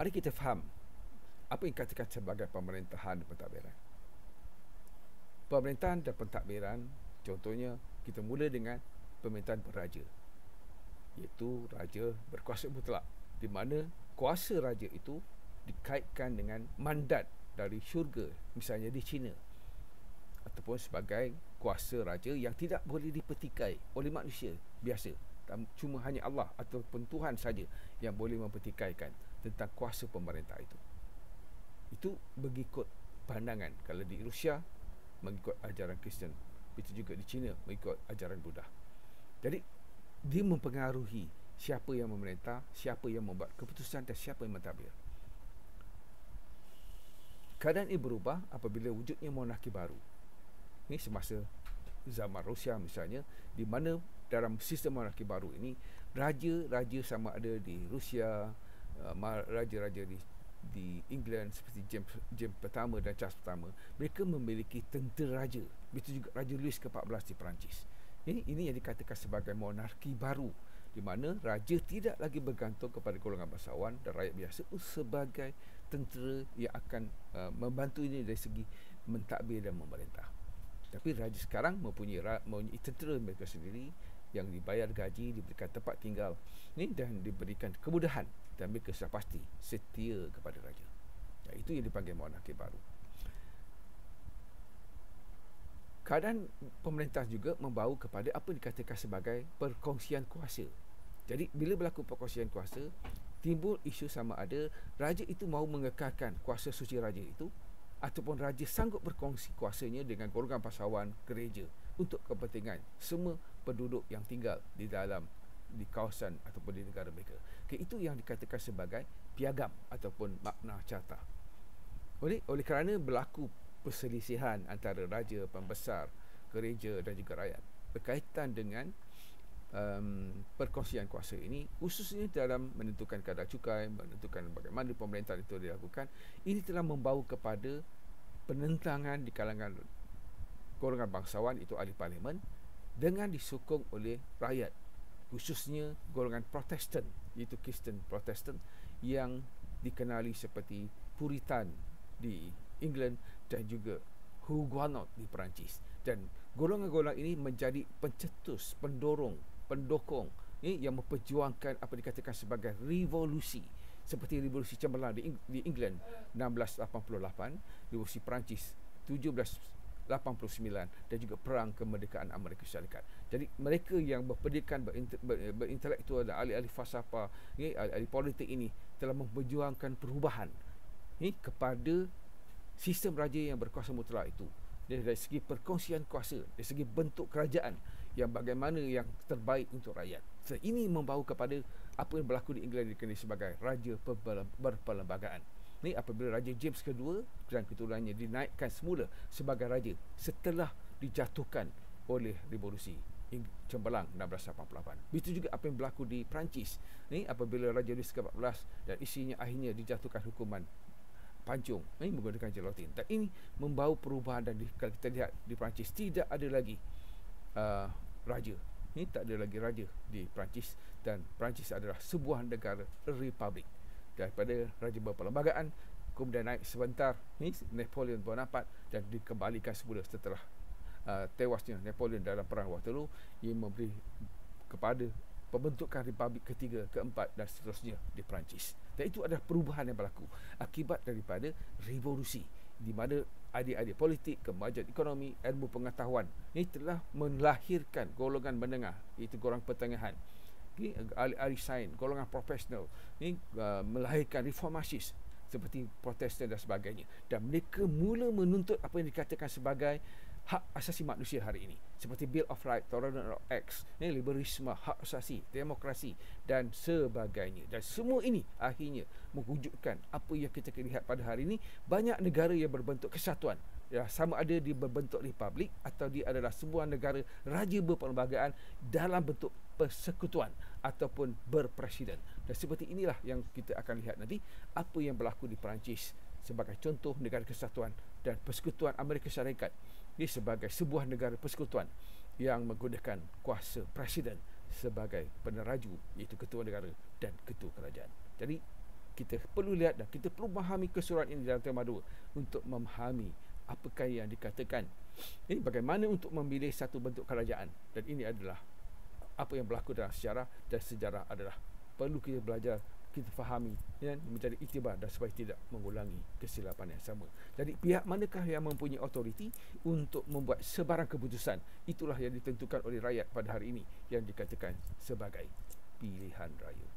Mari kita faham apa yang dikatakan sebagai pemerintahan dan pentadbiran. Pemerintahan dan pentadbiran, contohnya kita mula dengan pemerintahan beraja, iaitu raja berkuasa mutlak, di mana kuasa raja itu dikaitkan dengan mandat dari syurga, misalnya di China, ataupun sebagai kuasa raja yang tidak boleh dipetikai oleh manusia biasa. Cuma hanya Allah ataupun Tuhan saja yang boleh mempertikaikan tentang kuasa pemerintah itu. Itu mengikut pandangan. Kalau di Rusia mengikut ajaran Kristen, itu juga di China mengikut ajaran Buddha. Jadi dia mempengaruhi siapa yang memerintah, siapa yang membuat keputusan dan siapa yang mentadbir. Keadaan ini berubah apabila wujudnya monarki baru. Ini semasa zaman Rusia misalnya, di mana dalam sistem monarki baru ini raja-raja sama ada di Rusia, raja-raja di England seperti James pertama dan Charles pertama, mereka memiliki tentera raja. Begitu juga Raja Louis ke-14 di Perancis. Ini yang dikatakan sebagai monarki baru, di mana raja tidak lagi bergantung kepada golongan bangsawan dan rakyat biasa sebagai tentera yang akan membantu ini dari segi mentadbir dan memerintah. Tapi raja sekarang mempunyai tentera mereka sendiri yang dibayar gaji, diberikan tempat tinggal dan diberikan kemudahan, dan mereka sudah pasti setia kepada raja. Itu yang dipanggil monarki baru. Keadaan pemerintah juga membawa kepada apa yang dikatakan sebagai perkongsian kuasa. Jadi bila berlaku perkongsian kuasa, timbul isu sama ada raja itu mahu mengekalkan kuasa suci raja itu, ataupun raja sanggup berkongsi kuasanya dengan golongan bangsawan, gereja, untuk kepentingan semua penduduk yang tinggal di kawasan ataupun di negara mereka. Itu yang dikatakan sebagai piagam ataupun makna carta. Oleh kerana berlaku perselisihan antara raja, pembesar, gereja dan juga rakyat berkaitan dengan perkongsian kuasa ini, khususnya dalam menentukan kadar cukai, menentukan bagaimana pemerintahan itu dilakukan, ini telah membawa kepada penentangan di kalangan golongan bangsawan, itu ahli parlimen, dengan disokong oleh rakyat, khususnya golongan Protestan, iaitu Kristen Protestan, yang dikenali seperti Puritan di England dan juga Huguenot di Perancis. Dan golongan-golongan ini menjadi pencetus, pendokong yang memperjuangkan apa dikatakan sebagai revolusi, seperti revolusi cemerlang di England 1688, revolusi Perancis 1789 dan juga perang kemerdekaan Amerika Syarikat. Jadi mereka yang berpendidikan, berintelektual dan ahli-ahli falsafah, ahli politik ini telah memperjuangkan perubahan kepada sistem raja yang berkuasa mutlak itu, dari segi perkongsian kuasa, dari segi bentuk kerajaan yang bagaimana yang terbaik untuk rakyat. So, ini membawa kepada apa yang berlaku di England dikenali sebagai raja berperlembagaan. Apabila Raja James kedua dan keturunannya dinaikkan semula sebagai raja setelah dijatuhkan oleh revolusi cemerlang 1688. Begitu juga apa yang berlaku di Perancis apabila Raja Louis ke-14 dan isinya akhirnya dijatuhkan hukuman pancung menggunakan gelotin. Dan ini membawa perubahan, dan kalau kita lihat di Perancis tidak ada lagi raja. Tak ada lagi raja di Perancis, dan Perancis adalah sebuah negara republik. Daripada raja berperlembagaan kemudian naik sebentar Napoleon Bonaparte dan dikembalikan semula setelah tewasnya Napoleon dalam perang Waterloo, yang memberi kepada pembentukan republik ketiga, keempat dan seterusnya di Perancis. Dan itu adalah perubahan yang berlaku akibat daripada revolusi, di mana adik-adik politik, kemajuan ekonomi, ilmu pengetahuan ini telah melahirkan golongan menengah, iaitu golongan pertengahan, ahli-ahli sains, golongan profesional melahirkan reformasis seperti Protestan dan sebagainya, dan mereka mula menuntut apa yang dikatakan sebagai hak asasi manusia hari ini, seperti Bill of Rights, Tolerance of Acts, liberalisme, hak asasi, demokrasi dan sebagainya. Dan semua ini akhirnya mewujudkan apa yang kita lihat pada hari ini, banyak negara yang berbentuk kesatuan, sama ada dia berbentuk republik atau dia adalah sebuah negara raja berperlembagaan dalam bentuk persekutuan ataupun berpresiden. Dan seperti inilah yang kita akan lihat nanti apa yang berlaku di Perancis sebagai contoh negara kesatuan, dan persekutuan Amerika Syarikat ini sebagai sebuah negara persekutuan yang menggunakan kuasa presiden sebagai peneraju, iaitu ketua negara dan ketua kerajaan. Jadi kita perlu lihat dan kita perlu memahami keseluruhan ini dalam tema 2 untuk memahami apakah yang dikatakan. Ini bagaimana untuk memilih satu bentuk kerajaan, dan ini adalah apa yang berlaku dalam sejarah, dan sejarah adalah perlu kita belajar, kita fahami, ya, menjadi iktibar dan supaya tidak mengulangi kesilapan yang sama. Jadi pihak manakah yang mempunyai otoriti untuk membuat sebarang keputusan, itulah yang ditentukan oleh rakyat pada hari ini yang dikatakan sebagai pilihan raya.